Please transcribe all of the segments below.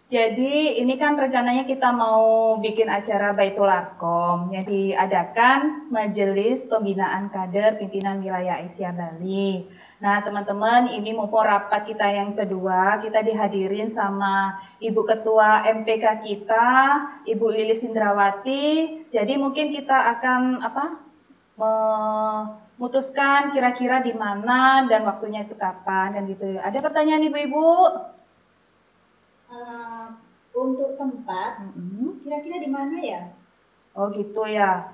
Jadi ini kan rencananya kita mau bikin acara Baitul Arqom yang diadakan Majelis Pembinaan Kader Pimpinan Wilayah Asia Bali. Nah teman-teman, ini mumpung rapat kita yang kedua, kita dihadirin sama Ibu Ketua MPK kita, Ibu Lilis Indrawati. Jadi mungkin kita akan memutuskan kira-kira di mana dan waktunya itu kapan dan gitu. Ada pertanyaan ibu-ibu? Untuk tempat, kira-kira di mana ya? Oh gitu ya.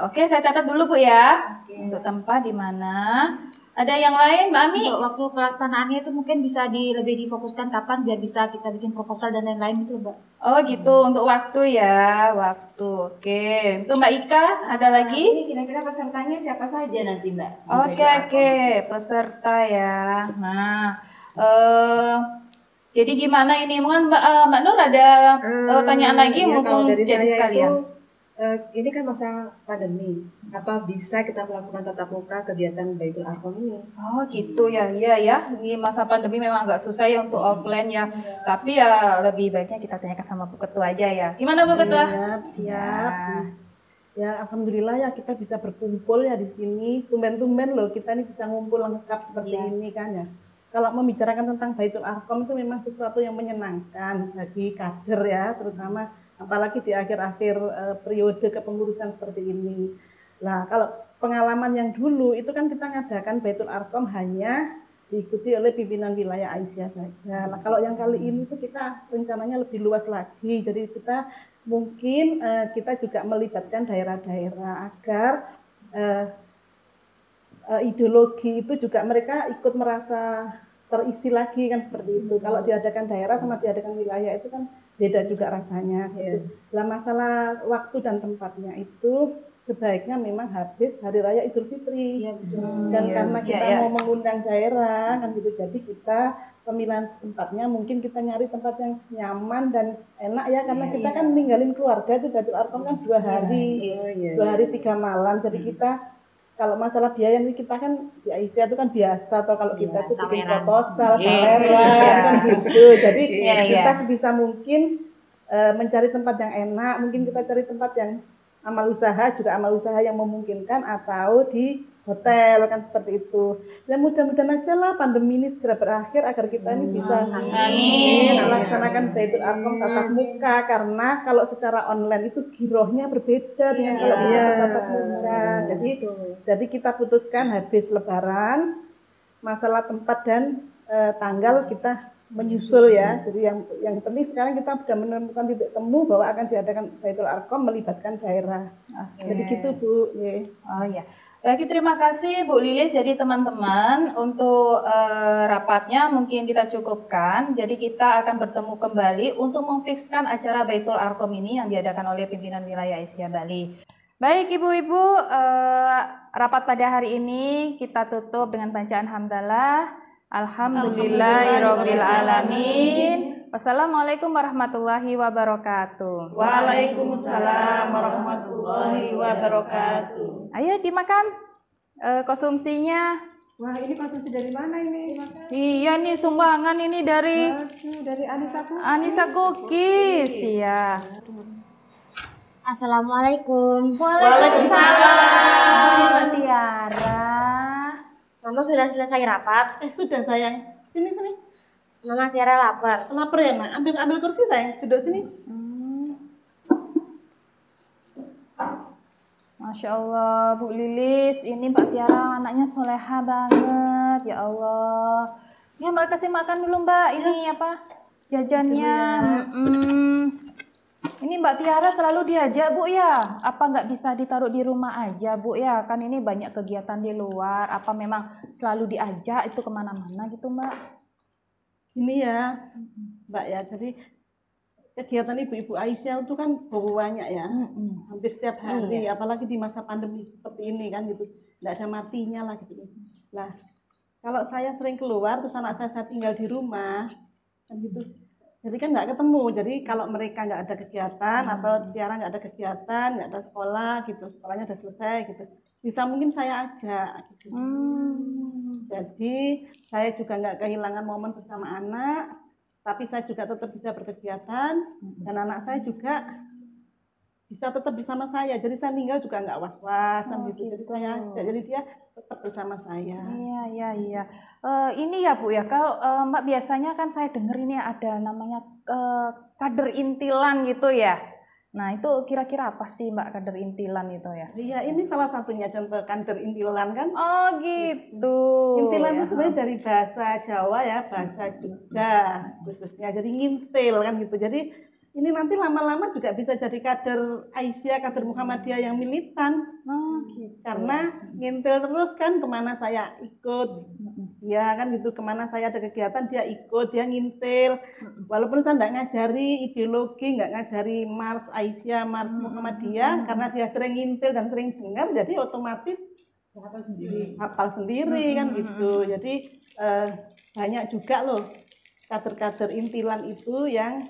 Oke, saya catat dulu Bu ya. Oke. Untuk tempat di mana? Ada yang lain, Mbak Ami? Untuk waktu pelaksanaannya itu mungkin bisa lebih difokuskan kapan biar bisa kita bikin proposal dan lain-lain gitu, Mbak. Oh gitu, untuk waktu ya, waktu. Oke, untuk Mbak Ika ada lagi? Ini kira-kira pesertanya siapa saja nanti, Mbak? Oke, peserta ya. Nah, jadi gimana ini? Mungkin Mbak Nur ada pertanyaan lagi ya, mumpung dari jadi saya sekalian. Itu, ini kan masa pandemi. Apa bisa kita melakukan tatap muka kegiatan Baitul Arqom ini? Oh gitu ya, iya ya. Ini masa pandemi memang agak susah ya untuk offline ya. Tapi ya lebih baiknya kita tanyakan sama Bu Ketua aja ya. Gimana Bu Ketua? Siap. Ya alhamdulillah ya kita bisa berkumpul ya di sini. Tumben-tumben loh kita ini bisa ngumpul lengkap seperti ini kan ya. Kalau membicarakan tentang Baitul Arqom itu memang sesuatu yang menyenangkan bagi kader ya, terutama apalagi di akhir-akhir periode kepengurusan seperti ini. Nah, kalau pengalaman yang dulu itu kan kita ngadakan Baitul Arqom hanya diikuti oleh pimpinan wilayah Aisyah saja. Nah, kalau yang kali ini tuh kita rencananya lebih luas lagi. Jadi kita mungkin kita juga melibatkan daerah-daerah agar ideologi itu juga mereka ikut merasa terisi lagi kan seperti itu. Kalau diadakan daerah sama diadakan wilayah itu kan beda juga rasanya. Gitu. Nah, masalah waktu dan tempatnya itu sebaiknya memang habis Hari Raya Idul Fitri. Dan karena kita mau mengundang daerah kan gitu, jadi kita pemilihan tempatnya mungkin kita nyari tempat yang nyaman dan enak ya, karena kita kan ninggalin keluarga itu Baitul Arqom kan 2 hari, 2 hari 3 malam. Jadi kita kalau masalah biaya ini kita kan di Aisyah itu kan biasa, atau kalau kita itu bikin proposal, kan gitu. Jadi kita sebisa mungkin mencari tempat yang enak, mungkin kita cari tempat yang amal usaha yang memungkinkan, atau di hotel kan seperti itu. Dan mudah-mudahan aja lah pandemi ini segera berakhir agar kita ini bisa melaksanakan Baitul Arqom tatap muka, karena kalau secara online itu girohnya berbeda dengan kalau kita tatap muka. Jadi kita putuskan habis Lebaran masalah tempat dan tanggal kita menyusul ya. Jadi yang penting sekarang kita sudah menemukan titik temu bahwa akan diadakan Baitul Arqom melibatkan daerah. Jadi gitu Bu. Oh ya. Baik, terima kasih Bu Lilis. Jadi teman-teman, untuk rapatnya mungkin kita cukupkan. Jadi kita akan bertemu kembali untuk memfikskan acara Baitul Arqom ini yang diadakan oleh pimpinan wilayah Asia Bali. Baik ibu-ibu, rapat pada hari ini kita tutup dengan bacaan hamdalah. Alhamdulillahirabbil alamin. Wassalamualaikum warahmatullahi wabarakatuh. Waalaikumsalam warahmatullahi wabarakatuh. Ayo dimakan konsumsinya. Wah, ini konsumsi dari mana ini? Iya nih sumbangan ini dari Anissa Cookies. Iya. Assalamualaikum. Waalaikumsalam. Mbak Tiara. Mama sudah selesai rapat? Sudah sayang. Sini. Mama Tiara lapar. Lapar ya, Mak? Ambil kursi sayang, duduk sini. Masya Allah, Bu Lilis, ini Mbak Tiara anaknya soleha banget, ya Allah. Ya, Mbak kasih makan dulu Mbak, ini apa jajannya. Ini Mbak Tiara selalu diajak Bu ya, apa nggak bisa ditaruh di rumah aja Bu ya, kan ini banyak kegiatan di luar, apa memang selalu diajak itu kemana-mana gitu Mbak? Ini ya Mbak ya, jadi kegiatan ibu-ibu Aisyah itu kan banyak ya, hampir setiap hari, apalagi di masa pandemi seperti ini kan gitu, nggak ada matinya lah gitu. Nah, kalau saya sering keluar, terus anak saya tinggal di rumah, kan gitu, jadi kan nggak ketemu. Jadi kalau mereka nggak ada kegiatan atau Tiara nggak ada kegiatan, nggak ada sekolah gitu, sekolahnya udah selesai gitu, bisa mungkin saya ajak gitu. Jadi saya juga nggak kehilangan momen bersama anak, tapi saya juga tetap bisa berkegiatan dan anak saya juga bisa tetap bersama saya. Jadi saya tinggal juga nggak was-was gitu. Jadi saya ajak, jadi dia tetap bersama saya. Iya. Ini ya Bu ya, kalau Mbak biasanya kan saya dengar ini ada namanya kader intilan gitu ya. Nah itu kira-kira apa sih Mbak kader intilan itu ya? Iya, ini salah satunya contoh kader intilan kan. Oh gitu. Intilan itu Ya. sebenarnya dari bahasa Jawa ya, bahasa Jogja khususnya. Jadi ngintil kan gitu. Jadi ini nanti lama-lama juga bisa jadi kader Aisyah, kader Muhammadiyah yang militan. Oh gitu. Karena ngintil terus kan kemana saya ikut. Ya kan gitu, kemana saya ada kegiatan dia ikut, dia ngintil. Walaupun saya nggak ngajari ideologi, nggak ngajari Mars Aisyah, Mars Muhammadiyah, karena dia sering ngintil dan sering dengar, jadi otomatis hafal sendiri kan gitu. Jadi banyak juga loh kader-kader intilan itu yang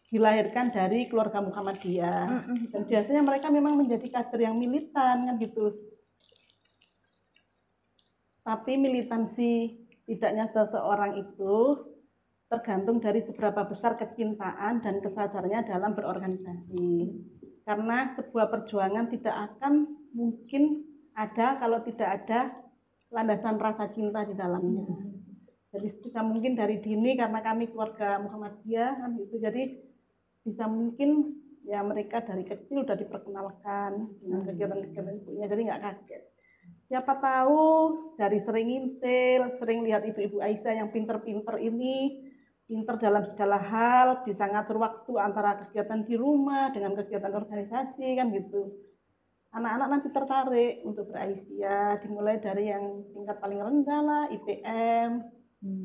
dilahirkan dari keluarga Muhammadiyah. Dan biasanya mereka memang menjadi kader yang militan kan gitu. Tapi militansi tidaknya seseorang itu tergantung dari seberapa besar kecintaan dan kesadarannya dalam berorganisasi. Karena sebuah perjuangan tidak akan mungkin ada kalau tidak ada landasan rasa cinta di dalamnya. Jadi bisa mungkin dari dini karena kami keluarga Muhammadiyah kan gitu. Jadi bisa mungkin ya mereka dari kecil udah diperkenalkan dengan kegiatan-kegiatan ibunya, jadi nggak kaget. Siapa tahu dari sering ngintil, sering lihat ibu-ibu Aisyah yang pinter-pinter ini, pinter dalam segala hal, bisa ngatur waktu antara kegiatan di rumah dengan kegiatan organisasi kan gitu. Anak-anak nanti tertarik untuk berAisyah, dimulai dari yang tingkat paling rendah lah, IPM,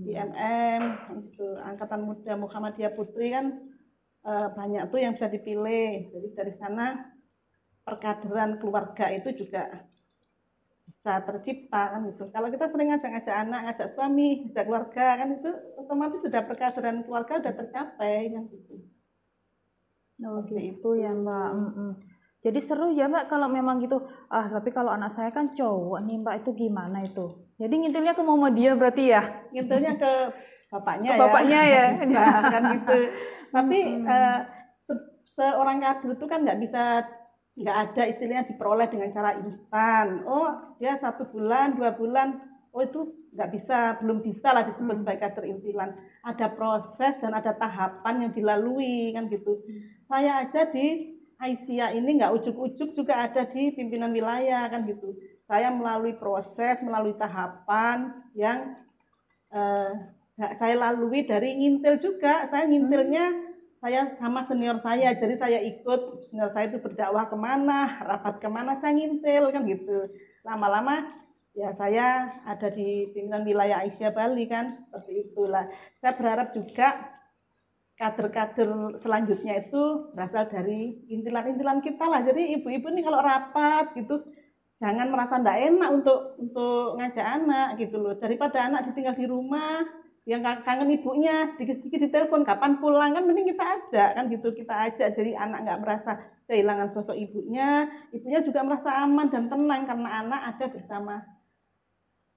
IMM, gitu. Angkatan Muda Muhammadiyah Putri kan banyak tuh yang bisa dipilih. Jadi dari sana perkaderan keluarga itu juga bisa tercipta kan gitu. Kalau kita sering ngajak-ngajak anak, ngajak suami, ngajak keluarga kan itu otomatis sudah perkaderan keluarga udah tercapai kan gitu. Oh gitu ya Mbak. Jadi seru ya Mbak kalau memang gitu. Tapi kalau anak saya kan cowok nih Mbak, itu gimana itu? Jadi ngintilnya ke Muhammadiyah berarti ya? Ngintilnya ke bapaknya Ke bapaknya ya. Bisa kan gitu. Tapi seorang kader itu kan nggak ada istilahnya diperoleh dengan cara instan. Oh dia 1 bulan, 2 bulan, oh itu nggak bisa, belum bisa lah disebut sebagai kader intilan. Ada proses dan ada tahapan yang dilalui kan gitu. Saya aja di Aisyah ini nggak ujuk-ujuk juga ada di pimpinan wilayah kan gitu. Saya melalui proses, melalui tahapan yang saya lalui dari ngintil juga. Saya ngintilnya saya sama senior saya, jadi saya ikut senior saya itu berdakwah kemana, rapat kemana, saya ngintil kan gitu. Lama-lama ya saya ada di pimpinan wilayah Aisyah Bali kan, seperti itulah. Saya berharap juga kader-kader selanjutnya itu berasal dari intilan-intilan kita lah. Jadi ibu-ibu nih kalau rapat gitu, jangan merasa enggak enak untuk ngajak anak gitu loh. Daripada anak ditinggal di rumah, yang kangen ibunya, sedikit-sedikit ditelepon kapan pulang, kan mending kita ajak kan gitu, kita ajak. Jadi anak nggak merasa kehilangan sosok ibunya juga merasa aman dan tenang karena anak ada bersama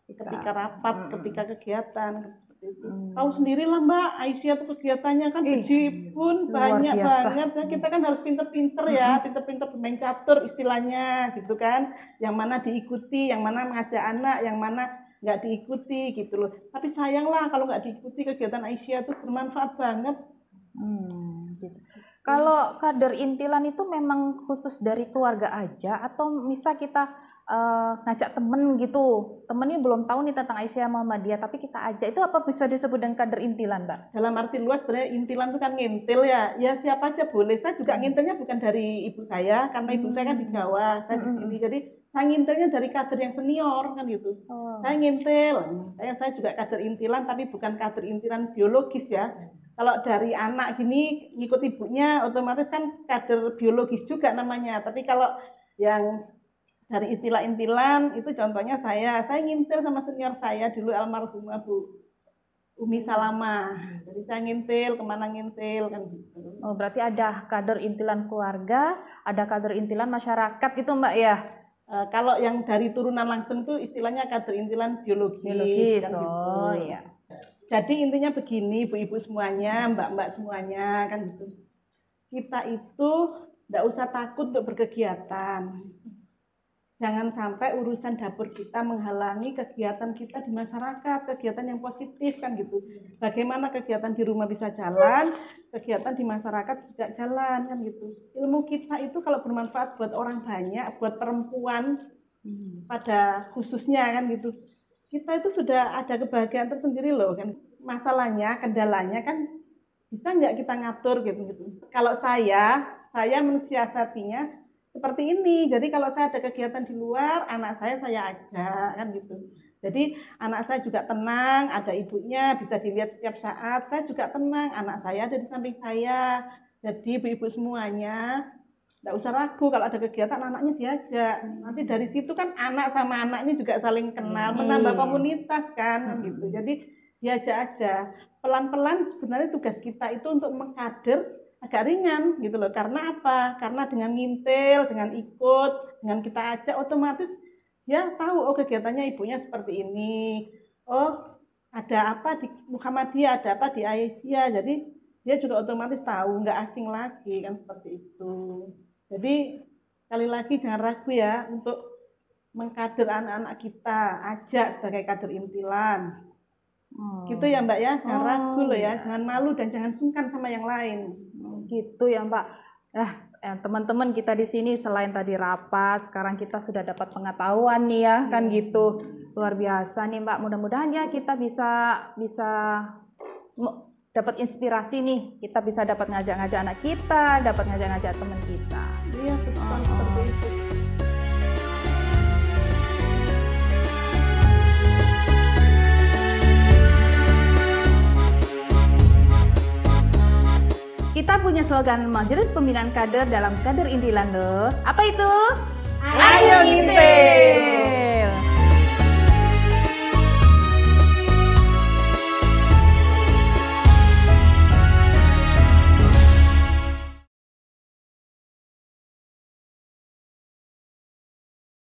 ketika rapat, ketika kegiatan seperti itu. Tahu sendirilah Mbak, Aisyah tuh kegiatannya kan bejibun, banyak banget. Nah, kita kan harus pinter-pinter ya, pinter-pinter bermain catur istilahnya gitu kan. Yang mana diikuti, yang mana mengajak anak, yang mana nggak diikuti gitu loh. Tapi sayanglah kalau nggak diikuti kegiatan Aisyah tuh bermanfaat banget. Gitu. Kalau kader intilan itu memang khusus dari keluarga aja atau misal kita ngajak temen gitu, temennya belum tahu nih tentang Aisyah Muhammadiyah tapi kita ajak, itu apa bisa disebut dengan kader intilan Mbak? Dalam arti luas sebenarnya intilan itu kan ngintil ya, ya siapa aja boleh. Saya juga ngintilnya bukan dari ibu saya karena ibu saya kan di Jawa, saya di sini, jadi saya ngintilnya dari kader yang senior kan gitu. Saya ngintil, saya juga kader intilan tapi bukan kader intilan biologis ya. Kalau dari anak gini ngikut ibunya otomatis kan kader biologis juga namanya. Tapi kalau yang dari istilah intilan itu contohnya saya ngintil sama senior saya dulu almarhumah Bu Umi Salama. Jadi saya ngintil, kemana ngintil kan gitu. Oh berarti ada kader intilan keluarga, ada kader intilan masyarakat gitu Mbak ya? Kalau yang dari turunan langsung tuh istilahnya kader intilan biologis kan Oh gitu. iya. Jadi intinya begini, ibu-ibu semuanya, mbak-mbak semuanya, kan gitu. Kita itu tidak usah takut untuk berkegiatan. Jangan sampai urusan dapur kita menghalangi kegiatan kita di masyarakat, kegiatan yang positif kan gitu. Bagaimana kegiatan di rumah bisa jalan, kegiatan di masyarakat juga jalan kan gitu. Ilmu kita itu kalau bermanfaat buat orang banyak, buat perempuan pada khususnya kan gitu. Kita itu sudah ada kebahagiaan tersendiri loh kan. Masalahnya, kendalanya kan bisa nggak kita ngatur gitu. Kalau saya mensiasatinya seperti ini. Jadi kalau saya ada kegiatan di luar, anak saya ajak kan gitu. Jadi anak saya juga tenang, ada ibunya bisa dilihat setiap saat. Saya juga tenang, anak saya ada di samping saya. Jadi ibu-ibu semuanya tidak usah ragu kalau ada kegiatan anaknya diajak. Nanti dari situ kan anak sama anak ini juga saling kenal, menambah komunitas kan gitu. Jadi diajak aja. Pelan-pelan sebenarnya tugas kita itu untuk mengkader agak ringan gitu loh. Karena apa? Karena dengan ngintil, dengan ikut, dengan kita ajak, otomatis dia tahu oh kegiatannya ibunya seperti ini. Oh ada apa di Muhammadiyah, ada apa di Aisyah. Jadi dia juga otomatis tahu, nggak asing lagi kan seperti itu. Jadi sekali lagi jangan ragu ya untuk mengkader anak-anak kita, ajak sebagai kader intilan. Gitu ya Mbak ya, jangan ragu loh ya, jangan malu dan jangan sungkan sama yang lain. Gitu ya Mbak. Teman-teman kita di sini selain tadi rapat, sekarang kita sudah dapat pengetahuan nih ya, kan gitu. Luar biasa nih Mbak. Mudah-mudahan ya kita bisa dapat inspirasi nih. Kita bisa dapat ngajak-ngajak anak kita, dapat ngajak-ngajak teman kita. Iya, betul seperti itu. Kita punya slogan Majelis Pembinaan Kader dalam Kader Intilan loh. Apa itu? Ayo ngintil!